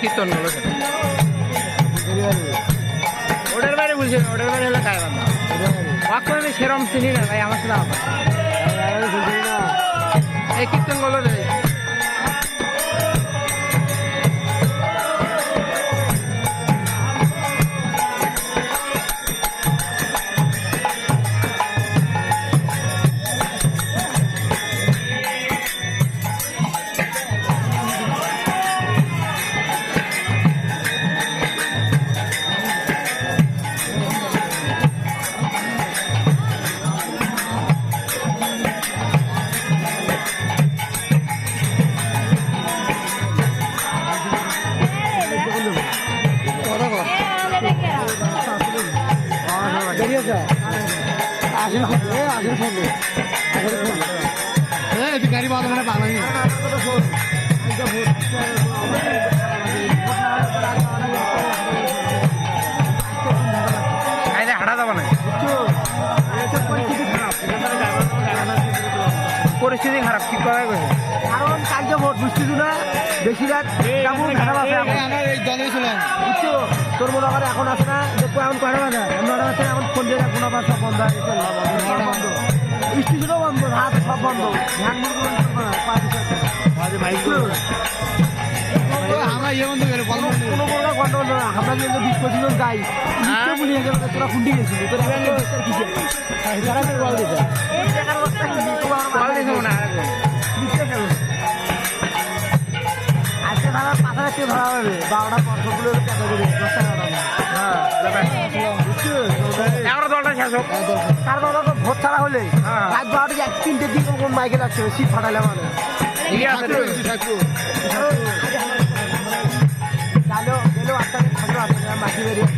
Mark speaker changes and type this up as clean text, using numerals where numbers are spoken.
Speaker 1: কীর্তন হলো ওটার বাইরে বলছেন, ওটার বাইরে হলে খায় বান্ধব বাক্য আমি সেরম চিনি না ভাই, আমার সাথে এই কীর্তন গুলো গাড়ি বাদ মানে বাংলাদেশ হাঁটা যাবো না, পরিস্থিতি খারাপ কি করা গেছে কারণ কালকে ভোট বুঝছি না বেশি রাত খারাপ আছে বুঝছো তোর মনে আমার এখন আছে না দেখবো এখন কয়টা বাজে নটা বাজে এখন ফোন দিয়ে রাখবো না সব বন্ধ বন্ধ স্টেশনও বন্ধ হাত সব বন্ধ ধ্যান আমরা কিন্তু 20-25 গাই বলি তোরা খুন্ডি গেছিলি তোরা আজকে ধরা পাতা রাখতে ধরা হবে 12টা পর্যগুলো তার তো ভোট ছাড়া হলে রাত 12টা 3টের দিকে কোন মাইকে লাগছে শীত ফাটালে মানে ঠিক আছে গেলেও আপনাকে থাকলো আপনার মাটি বেরিয়ে